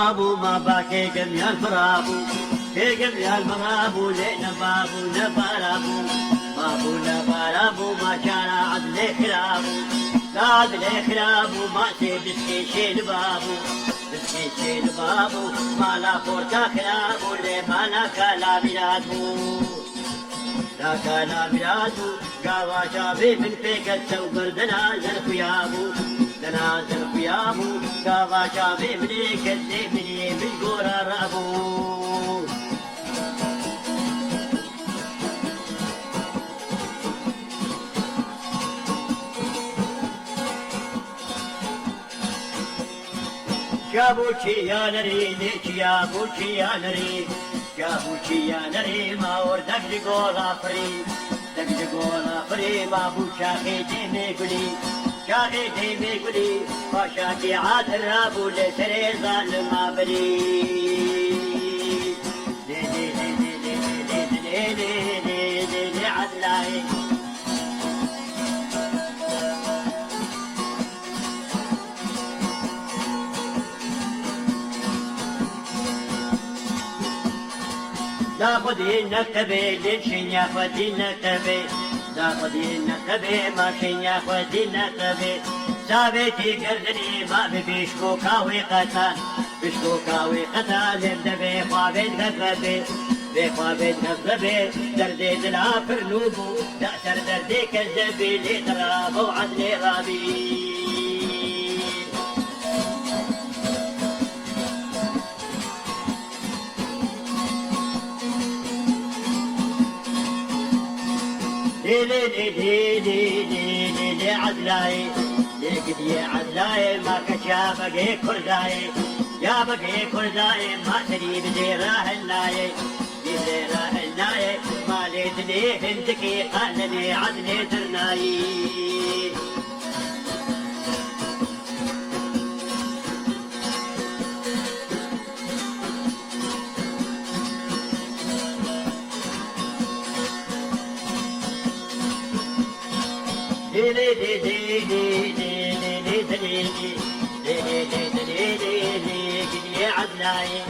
بابو ما باكيكم يا الفرابو كيكم يا المرابو لينا بابو نبارابو بابو نبارابو ما كان عدل خرابو لا عدل خرابو ما سيبسكي شيل بابو بسكي شيل بابو ما لا فورتا خرابو لي ما لا كلا بلادو لا كلا بلادو قاوا شابي من فيك التوبر دنازل خيابو دنازل خيابو قاوا شابي منيك اللي مني من قورا رابو Gabuchi yanari, Gabuchi yanari, Gabuchi yanari, ma or dagdi gola free, babu shahi de me guli, pasha ki adar rabu le sere zal ma bali. Le adlai. لا خدي نكتبي للشين يا خدي نكتبي لا خدي نكتبي ما شين يا خدي نكتبي سابتي قردني ما بيشكو كاوي قتال بيشكو كاوي قتال يبدبي خوابين غذبي بخوابين غذبي دردي دلا فرنوبو دأسر دردي كذبي لي ترابو عدلي غابي لي عدلاي لقد يا عدلاي ما كشا بقي كرداي يا بقي كرداي ما تريد لي راهلاي لي راهلاي ما ليتني هندكي قالني عدلي درناي عدلاي